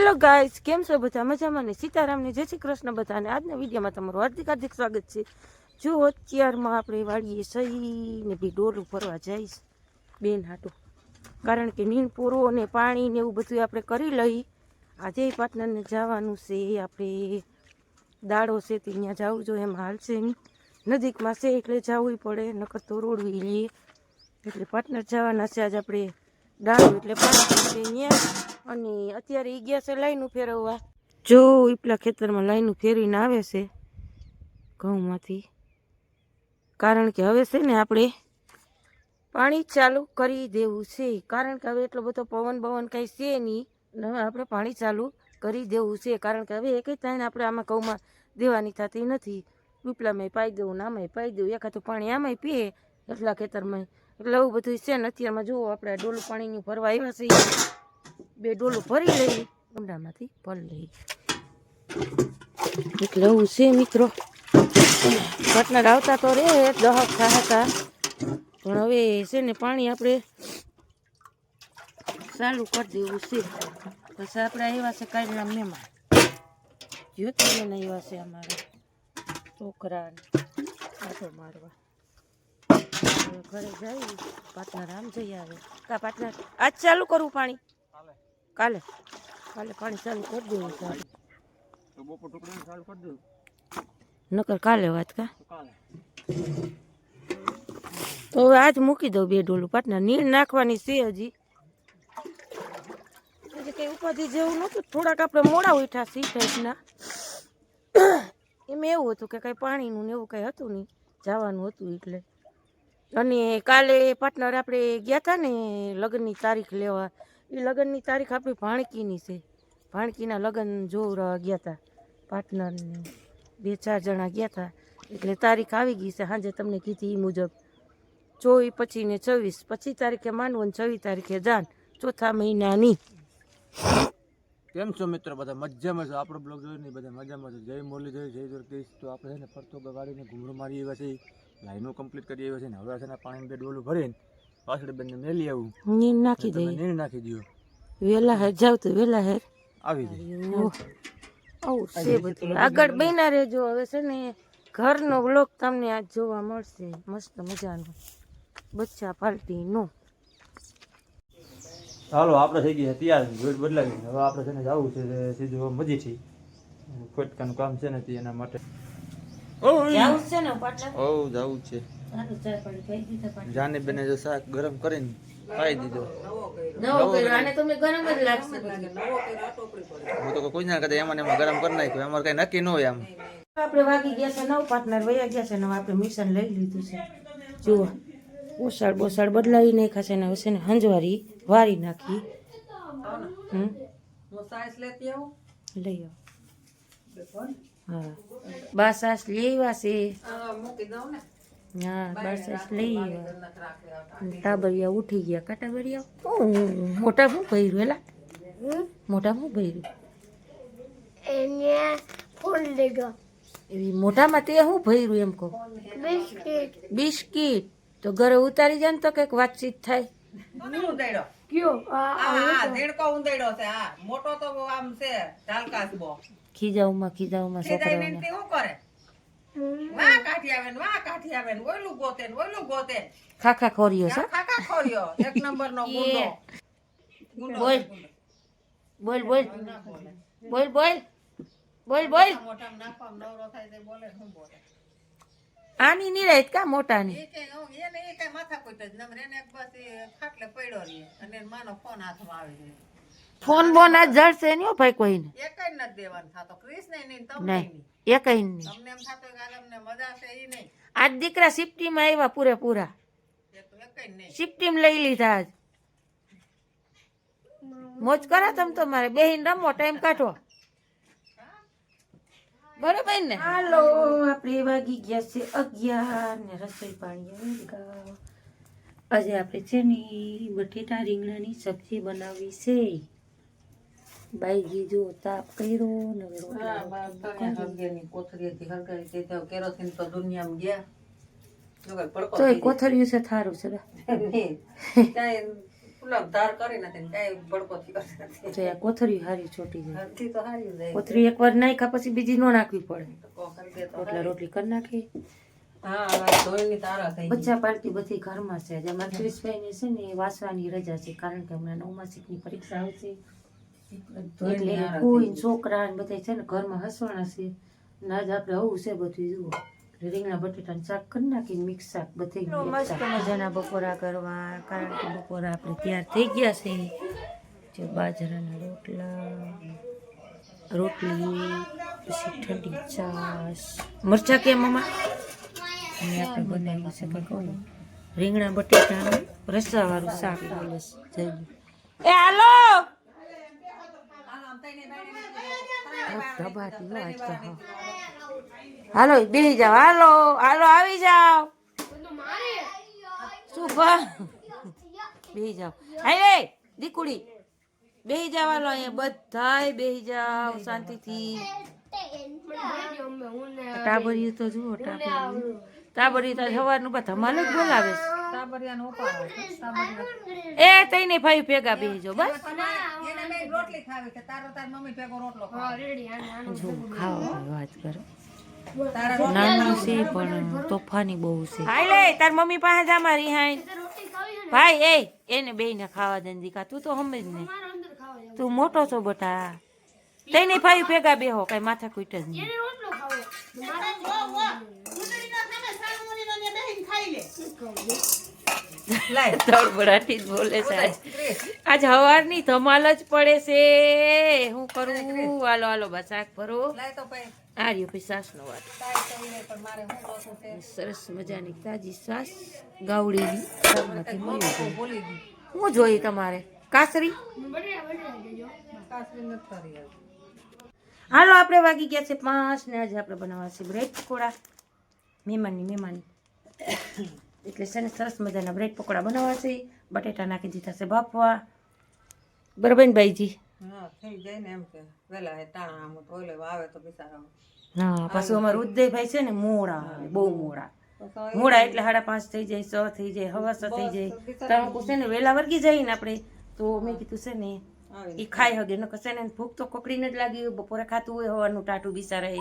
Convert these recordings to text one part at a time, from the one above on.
Hello guys, કેમ છો બધા? મજામાં ને? સીતારામને જય શ્રી કૃષ્ણ બધાને. આજના વિડીયોમાં તમારું હાર્દિક હાર્દિક સ્વાગત છે. જો અત્યારમાં આપણે વાળીએ સહી ને બી ડોલું ફરવા જઈશ બેન હાટું, કારણ કે નીણ પૂરો અને પાણી ને એવું બધું આપણે કરી લઈ. આજે પાર્ટનરને જવાનું છે, આપણે દાડો છે તે ત્યાં જવું જોઈએ, એમ હાલશે નહીં, નજીકમાં છે એટલે જવું પડે, નકર તો રોડવી લઈએ. એટલે પાર્ટનર જવાના છે આજે આપણે દાડો, એટલે પાણી છે ત્યાં. અને અત્યારે એ ગયા છે લાઈનું ફેરવવા. જો ઉપલા ખેતરમાં લાઈનું ફેરવીને આવે છે ઘઉંમાંથી, કારણ કે હવે છે ને આપણે પાણી ચાલુ કરી દેવું છે, કારણ કે હવે એટલો બધો પવન કાંઈ છે નહીં. હવે આપણે પાણી ચાલુ કરી દેવું છે, કારણ કે હવે એક ટાઈમ આપણે આમાં ઘઉંમાં દેવાની થતી નથી. ઉપલામાં પાઈ દેવું ને આમાંય પાઈ દેવું, એકાતું પાણી આમાંય પીએ એટલા ખેતરમાં. એટલે એવું બધું છે ને. અત્યારમાં જુઓ આપણે ડોલું પાણીનું ભરવા આવ્યા છીએ, બે ડોલું ભરી લઈ, ઊંડામાંથી ભરી લઈ. એટલે એવું છે મિત્રો. પાર્ટનર આવતા તો રે દહક હતા, પણ હવે છે ને પાણી આપણે ચાલુ કરી દેવું છે. પછી આપણે આવ્યા છે કાલના મહેમાન, જ્યોતિબેન આવ્યા છે અમારા છોકરાને આટો મારવા. ઘરે જઈ પાર્ટનર આમ જઈ આવે. કા પાર્ટનર આજ ચાલુ કરવું પાણી? કાલે પાણી ચાલુ કરી દેવું છે, નકર કાલે વાત. કા તો હવે આજ મૂકી દઉં બે ડોલું. પાર્ટનર નીણ નાખવાની છે હજી કઈ ઉપાધિ જેવું નહોતું. થોડાક આપણે મોડા ઉઠ્યા સી ટાઈપના. એમાં એવું હતું કે કઈ પાણીનું ને એવું કઈ હતું નહીં, જવાનું હતું એટલે. અને કાલે પાર્ટનર આપણે ગયા હતા ને લગ્નની તારીખ લેવા. એ લગ્નની તારીખ આપણી ભાણકીની છે. ભાણકીના લગ્ન જોવા ગયા હતા પાર્ટનરને, 2-4 જણા ગયા હતા. એટલે તારીખ આવી ગઈ છે, સાંજે તમને કીધી એ મુજબ 24 પછી ને 26. 25 તારીખે માનવું ને 26 તારીખે જાન, ચોથા મહિનાની. કેમ છો મિત્રો? બધા મજામાં છો? આપણો બ્લોગ જોઈને બધા મજામાં છે. જય મુરલીધર, જય દ્વારકેશ. તો આપણે છે ને ફરતો ગાડીને ઘૂમરો મારી આવ્યા છે, લાઈનો કમ્પ્લીટ કરી આવ્યા છે ને. હવે છે ને પાણી બે ડોલું ભરીને પાછળ બંને મેલી આવું, નીણ નાખી દઈએ. નીણ નાખી દો. વેલા હેર જાવ તો વેલા હેર આવી જાય. આવું છે બધું. આગળ બન્યા રહેજો. હવે છે ને ઘરનો બ્લોગ તમને આજ જોવા મળશે, મસ્ત મજાનો, બચ્ચા પાલટી નો. હાલો આપણે થઈ ગયા તૈયાર, જોઈટ બદલાવી. હવે આપણે છે ને જવું છે સીધું મજીથી, ફટકાનું કામ છે ને તે એના માટે જાવું છે ને પાટલા. જવું છે. જાની બેને જો શાક ગરમ કરીને ખાઈ દીધો. નવો કર્યો આને તમે ગરમ જ લાગશે. હું તો કોઈ ના કદે એમાં ગરમ કરી નાખ્યું, અમારે કઈ નક્કી ન હોય. આમ આપણે વાગી ગયા છે 9, પાર્ટનર વયા ગયા છે ને. આપણે મિશન લઈ લીધું છે. જુઓ ઓસાડ બદલાવી નાખ્યા છે ને. હવે છે ને હંજવારી વારી નાખી. લઈ આવો. હા, બાસાસ લઈ આવ્યા છે. હા, બાસાસ લઈ આવ્યા. ટાબરિયા ઉઠી ગયા. કા ટાબરિયા મોટા શું ભર્યું? એલા મોટા શું ભર્યું? એવી મોટામાં તે શું ભર્યું એમ કહો? બિસ્કીટ. તો ઘરે ઉતારી જાય ને તો કઈક વાતચીત થાય. ખીજાવમાં છોકરાઓને ખાખા ખોરીઓ છે. એક નંબર નો બોલ બોલ બોલ બોલ બોલ બોલ બોલ. આની નિરાયત કા મોટાની ફોન બોન આજ જડશે નહીં હો ભાઈ કોઈને. નહીં એક નહીં. આજ દીકરા સિફ્ટીમાં આવ્યા પૂરેપૂરા. સિફ્ટીમાં લઈ લીધા આજ. મોજ કરો તમે તમારે બેહીને રમો, ટાઈમ કાઢો. બરોબર ને? હાલો, આપણે વાગી ગયા છે 11 ને રસોઈ પાણી આજે આપણે છે ને બટેટા રીંગણાની સબ્જી બનાવી છે. બાઈજી જો તાપ કર્યો ને કેરોસીન તો દુનિયામાં ગયા તો કોથળિયું છે થારું છે. ફૂલા ધાર કરી નથી કઈ ભડકો થયો નથી. તો આ કોથળી હારી છોટી જાય. હરખી તો હારી જાય. કોથળી એકવાર નાખ્યા પછી બીજી નો નાખવી પડે. કોકર દે તો રોટલા રોટલી કરી નાખી. હા હવે ધોઈની તારા થઈ ગઈ. બચ્ચા પાર્ટી બધી ઘરમાં છે. જે અમારા ક્રિશભાઈને છે ને એ વાંચવાની રજા છે કારણ કે હમણાં 9મા શીખની પરીક્ષા આવશે એટલે કોઈ છોકરા ને બધા છે ને ઘરમાં હસવાના છે. ને આજ આપણે આવું છે બધું જુઓ. રીંગણા બટેટાનું શાક કરી નાખી મિક્સ શાક બધી મસ્ત મજાના બપોરા કરવા કારણ કે બપોરા આપણે તૈયાર થઈ ગયા છે. જે બાજરાના રોટલી પછી ઠંડી છાશ મરચા કેમ મમ્મા અને આપણે બનાવ્યું છે કે કહું રીંગણા બટેટાનું રસાવાળું શાક બોલે છે જઈ એ હાલો ધબાટી હો આજ તો હા. હાલો બેસી જાઓ હાલો હાલો આવી જાઓ શું ભા બેસી જાઓ હાય દીકુડી બેસી જાવ હાલો અહીંયા બધાય બેસી જાવ શાંતિથી. ટાબરિયું તો જુઓ ટાબરિયું તો સવારનું બા ધમાલ જ બોલાવે છે. તાબરિયાનો ઉપાડો છે. એ તઈ નહીં ભાઈ ભેગા બેસી જાઓ બસ એને બે રોટલી ખાવી છે તારો તાર મમ્મી ભેગો રોટલો ખાવ. જો ખાઓ વાત કરો તારા નાનું છે પણ તોફાની બહુ છે. હાય લે તાર મમ્મી પાસે જા મારી હાય ભાઈ એને બેયને ખાવા દે દીકા તું તો સમજ નહીં તું મોટો છો બટા તઈ નહીં ભાઈ ભેગા બેહો કઈ માથા કૂટ જ નહીં. લાય તળબડાટી જ બોલે છે આજ હવારની ધમાલ જ પડે છે. હું કરું હાલો હાલો બસ શાક ભરો લાય તો ભાઈ આ રહ્યો પછી સાસનો વાત તાય તો નહીં પણ મારે હું જોતું છે. સરસ મજાની તાજી સાસ ગાવડીની શાકમાંથી મળ્યું છે. ભૂલી ગઈ. હું જોઈ તમારે કાસરી કાસરી નથી કરી હવે. હાલો આપણે વાગી ગયા છે 5 ને આજે આપણે બનાવવા છે બ્રેડ પકોડા. મહેમાની એટલે છે ને સરસ મજાના બ્રેડ પકોડા બનાવવા છે. બટેટા નાખી દીધા છે બાફવા બરાબર ને ભાઈજી? હા થઈ જાય ને એમ કે વેલા હે ટાણા આમ તો ઓલે આવે તો બિચારા હા પાછું અમારું ઉદયભાઈ છે ને મોડા આવે બહુ મોડા એટલે 5:30 થઈ જાય 6 થઈ જાય 6:15 થઈ જાય તણકું છે ને વેલા વર્ગી જાય ને આપણે તો મેં કીધું છે ને એ ખાઈ હગે નકર છે ને ભૂખ તો કોકડીને જ લાગી હોય બપોરે ખાતું હોય હવાનું ટાટું બિચારા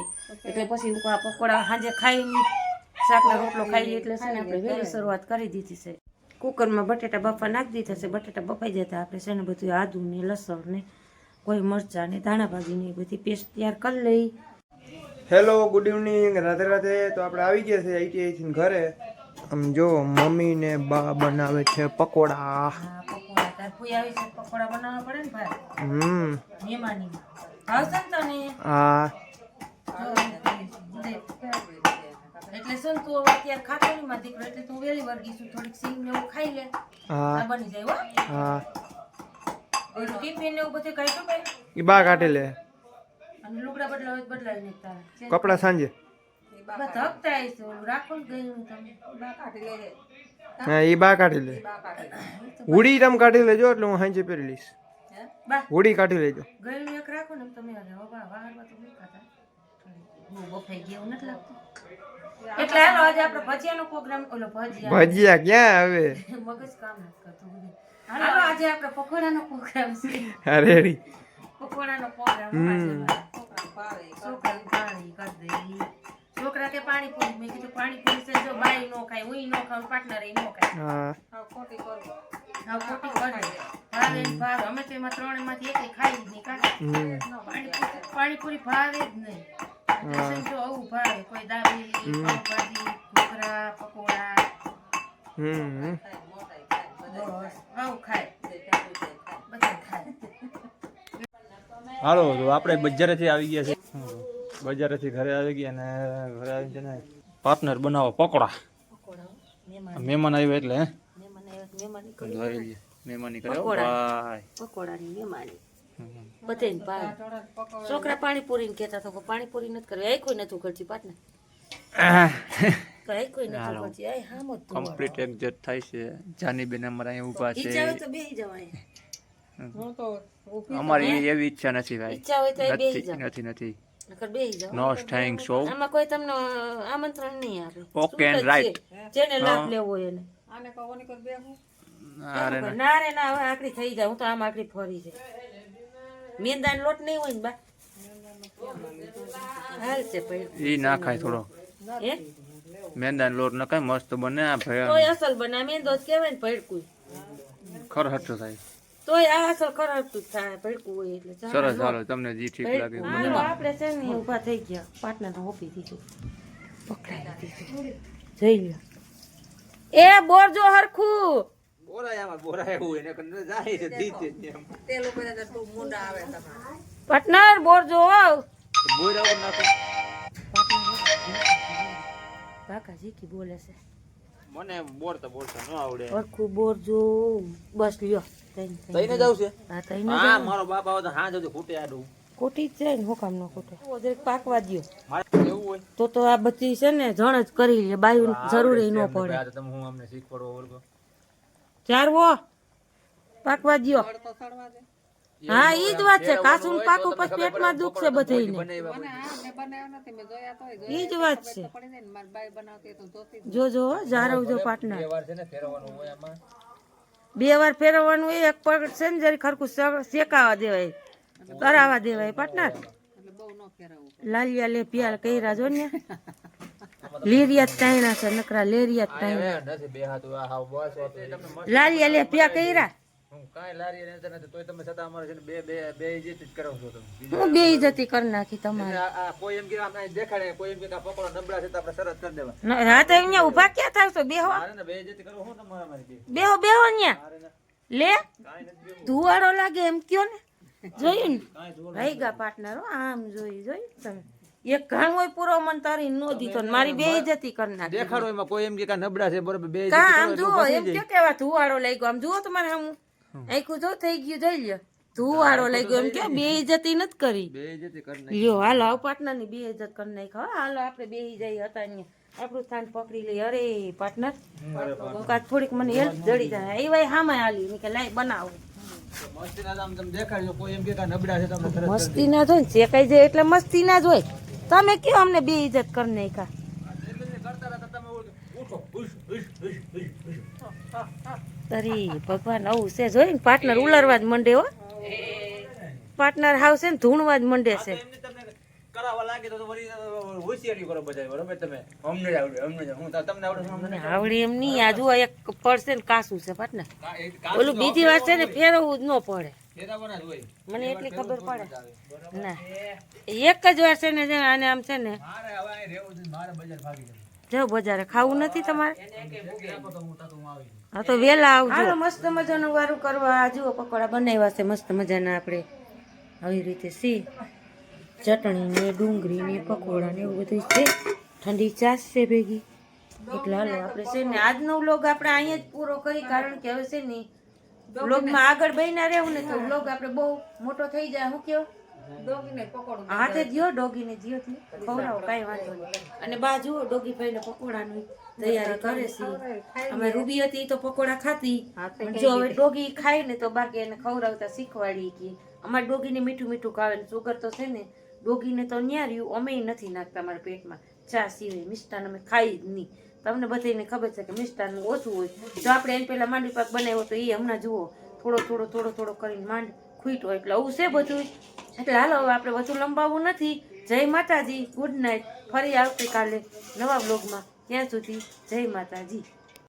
એટલે પછી હું આ પકોડા સાંજે ખાઈ શાકનો રોટલો ખાઈ લે એટલે છે ને આપણે વહેલી શરૂઆત કરી દીધી છે. કુકરમાં બટેટા બફા નાખી દીધા છે. બટેટા બફાઈ જતા આપણે છે ને બધું આદુ ને લસણ ને કોઈ મરચાં ને ધાણા ભાજી ને બધી પેસ્ટ તૈયાર કરી લઈ. Hello good evening Radhe Radhe. તો આપણે આવી ગયા છે ITI થી ઘરે. આમ જો મમ્મી ને બા બનાવે છે પકોડા. હા પકોડા તાર ફૂઈ આવી છે પકોડા બનાવવા પડે ને ભાઈ મહેમાની આવશે ને તને હા એટલે શું તું હવે અત્યારે ખાતો નહીં માં દીકરો એટલે તું વેલી વર્ગી છું થોડીક સિંગ ને એવું ખાઈ લે આ બની જાય હો. હા ઓલું ટિફિન ને એવું બધું કાઢ્યું ભાઈ ઈ બા કાઢી લે અને લુગડા બદલાવી ને તારા કપડા સાંજે. બસ હકતા આવીશ ઓલું રાખો ને ગયું તમે બા કાઢી લે હા ઈ બા કાઢી લે. બા કાઢી હુડી તમે કાઢી લેજો એટલે હું સાંજે પહેરી લઈશ. હે બા હુડી કાઢી લેજો. ગયું એક રાખો ને તમે વાહરમાં તો નહીં ખાતા બહુ બફાઈ ગયા એવું નથી લાગતું. એટલે હાલો આજે આપણે ભજીયાનો પ્રોગ્રામ ઓલો ભજીયા ક્યાં આવે મગજ કામ નથી કરતું બધું. હાલો આજે આપણે પકોડાનો પ્રોગ્રામ છે. રેડી પકોડાનો પ્રોગ્રામ છોકરાને પાણી કરી દઈ. છોકરા કે પાણીપુરી મેં કીધું પાણીપુરી છે જો બાઈ નો ખાય હું નો ખાવ પાર્ટનર નો ખાય હા ખોટી કરી હા ખોટી કરે ભાવે ને ભાવે અમે તો એમાં ત્રણેયમાંથી એકેય ખાઈ જ નહીં કાકા પાણીપુરી ભાવે જ નહીં. જો આવું ભાવે કોઈ દાબેલી પાવભાજી ઢોકળા પકોડા આવું ખાય બધા ખાય. હાલો તો આપણે બજારેથી આવી ગયા છે. બજારેથી ઘરે આવી ગયા ને ઘરે આવીને છે ને પાર્ટનર બનાવો પકોડા. મહેમાન આવ્યા એટલે હે મહેમાની કરે ભાઈ પકોડાની મહેમાની બધાને ભાવે. છોકરા પાણીપુરી ને કહેતા તો પાણીપુરી નથી કરવી આ કોઈ નથી કરતી પાટને કઈ કોઈ નથી કરતી આ હામો જ કમ્પ્લીટ એક્ઝેક્ટ થાય છે. જાનીબેન અમારા અહીંયા ઊભા છે. ઈચ્છા હોય તો બેહી જવાય. હું તો અમારી એવી ઈચ્છા નથી ભાઈ. ઈચ્છા હોય તો બેહી જાવ નથી નકર બેહી જાવ. નો સ્ટેઇંગ શો આમાં કોઈ તમને આમંત્રણ નહીં આપે. Okay and right. જેને લાભ લેવો હોય એને આને કોની કર બેહું અરે એમ ના રે ના, હવે આકડી થઈ જાય. હું તો આમ આકડી ફરી છે. મેંદાનો લોટ નહીં હોય ને બા, હાલ છે પૈડ. ઈ ના ખાય થોડો હે મેંદાનો લોટ ન ખાય, મસ્ત બને આ ભાઈ, તોય અસલ બના મેંદો જ કહેવાય ને ભડકું. ખરહટો થાય. તોય આ અસલ ખરાબતું જ થાય ભડકું હોય એટલે ચાલે. સરસ, હાલો તમને જી ઠીક લાગે એ હાલો, આપણે છે ને ઊભા થઈ ગયા. પાટના હોપી દીધું, પકડાઈ દીધું. જોઈ લ્યો. એ બોરજો હરખું. તેલ ઉપર તો તું મુંડા આવે તમારે. પાર્ટનર બોરજો આવ. કાકાજી કી બોલે છે. મને બોલતા ન આવડે. હરખું બોરજો. બસ લ્યો. તઈને જાવ છે? હા તઈને હા, જાવ. મારો બાપ આવે તો હા જજો ખૂટે આડું. કોટી જ છે ને, હું કામ નો કોટે. જરીક પાકવા દ્યો. મારે એવું હોય. તો આ બધી છે ને જણ જ કરી લે, બાયું જરૂરી ન પડે. આ તો તમે હું અમને શીખવાડો વર્ગો. ચારવો પાકવા દ્યો. તો સડવા દે. હા ઈ જ વાત છે. કાસું ને પાકું પછી પેટમાં દુખ છે બધાયને. મને આ મેં બનાવ્યો નથી, મેં જોયા તોય જોયા. ઈ જ વાત છે. પડી જાય ને મારી બાઈ બનાવતી તો જોતી જ. જોજો જારવજો પાટના. બે વાર છે ને ફેરવવાનું હોય આમાં. 2 વાર ફેરવવાનું હોય. એક પગ છે ને જરી ખરખું શેકાવા દેવાય, તરાવા દેવાય પાટના. એટલે બહુ ન ફેરવવું. લાલિયા લે પ્યાર કઈરા જો ને. લેરિયા જ ટાઈના છે નકરા, લેરિયા જ ટાઈના. નથી બે હાથ આ હાવ બસ હોતો. તમને મસ્ત લાલિયા લે પ્યા કઈરા. હું કાંઈ લારી રહેતા નથી, તોય તમે છતાં અમારે છે ને બે ઇજ્જત જ કરાવો છો તમે. હું બે ઇજ્જતી કરી નાખી તમારે. આ કોઈ એમ કે આમ દેખાડે, કોઈ એમ કે આ પકડો નબળા છે તો આપણે સરસ કરી દેવા. હા તો અહીંયા ઉભા ક્યાં થાવ છો? બેહો મારે ને બે ઇજ્જત કરો હું તમારા મારી બે. બેહો બેહો અહીંયા. મારે ને લે કાંઈ નથી બેવું. ધુવાડો લાગે એમ કયો ને. જોયું ને કાંઈ જોવા રહી ગયા પાર્ટનર. આમ જોયું તમે. એક ઘણ હોય પૂરો મન તારી નો દીધો ને મારી બે ઇજ્જતી કરી નાખી. દેખાડો એમાં કોઈ એમ કે કાં નબળા છે બરોબર બે ઇજ્જત કા કરો આમ એટલું જુઓ ફસી એમ જાય. કયો કેવા ધુવાડો લઈ ગયો. આમ જુઓ તમારે આમ આખું જો થઈ ગયું. જોઈ લ્યો ધુવાડો લઈ ગયો એમ કયો બે ઇજ્જતી નથી કરી. બે ઇજ્જત કરી નાખી. લ્યો હાલો આવ પાર્ટનર ની બે ઇજ્જત કરી નાખ. હાલો આપણે બે જઈએ હતા અહીંયા આપણું સ્થાન પકડી લઈએ. અરે પાર્ટનર કાંઈક થોડીક મને હેલ્પ જડી જાય. એ ભાઈ હામાં હાલી મેં કે લાઈ બનાવું. મસ્તી ના આમ તમે દેખાડજો, કોઈ એમ કે કાં નબળા છે તો આપણે સરસ કરી મસ્તી ના જોઈ ને શેકાઈ જાય એટલે મસ્તી ના જોઈ. તમે કયો અમને બે ઇજ્જત કરી નાખ્યા. તરી ભગવાન આવું છે. જોઈ ને પાર્ટનર ઉલરવા જ મંડે હો. પાર્ટનર હાવ છે ને ધૂણવા જ મંડે છે. એમને તમને કરાવવા લાગે તો વળી હોશિયારી કરો બધા બરોબર. તમે અમને જ આવડે, અમને જ હું તમને આવડે છે, અમને મને આવડે એમ નહીં. આ જુઓ એક પડશે ને કાસું છે પાર્ટનર. કાંઈ ઓલું બીજી વાર છે ને ફેરવવું જ ન પડે. ફેરવવાના જ હોય. મને એટલી ખબર પડે ના. એક જ વાર છે ને જે આને આમ છે ને મારે હવે અહીં રહેવું છે, મારે બજાર ભાગી જવું. જાવ બજારે. ખાવું નથી તમારે? આપો તો હું તાતું આવી જાઉં. હા તો વેલા આવજો. હાલો મસ્ત મજાનું વારું કરવા. આ જુઓ પકોડા બનાવ્યા છે મસ્ત મજાના. આપણે આવી રીતે સી ચટણી ને ડુંગળી ને પકોડા ને એવું બધું છે. ઠંડી છાશ છે ભેગી. એટલે હાલો આપણે છે ને આજનો વ્લોગ આપણે અહીંયા જ પૂરો કરી, કારણ કે હવે છે ને વ્લોગમાં આગળ બન્યા રહેવું ને તો વ્લોગ આપણે બહુ મોટો થઈ જાય. હું કેવું ડોગીને પકોડું. હાથે દ્યો ડોગીને દ્યો ખવડાવો કાંઈ વાંધો નહીં. અને બા જુઓ ડોગી ભાઈને પકોડાની તૈયારી કરે છે. અમે રૂબી હતી તો પકોડા ખાતી, પણ જો હવે ડોગી ખાય ને તો બાકી એને ખવડાવતા શીખવાડી કે અમારે ડોગીને મીઠું મીઠું ખાવે. સુગર તો છે ને ડોગીને તો ન્યા રહ્યું. અમે નથી નાખતા મારા પેટમાં ચા સિવાય. મિષ્ટાન અમે ખાઈ જ નહીં. તમને બધાને ખબર છે કે મિષ્ટાન ઓછું હોય. જો આપણે એને પહેલા માંડવી પાક બનાવ્યો તો એ હમણાં જુઓ થોડો કરીને માંડ ખૂટ્યો. એટલે આવું છે બધું. એટલે હાલો હવે આપણે વધુ લંબાવવું નથી. જય માતાજી, ગુડ નાઇટ. ફરી આવતીકાલે નવા બ્લોગમાં. ત્યાં સુધી જય માતાજી.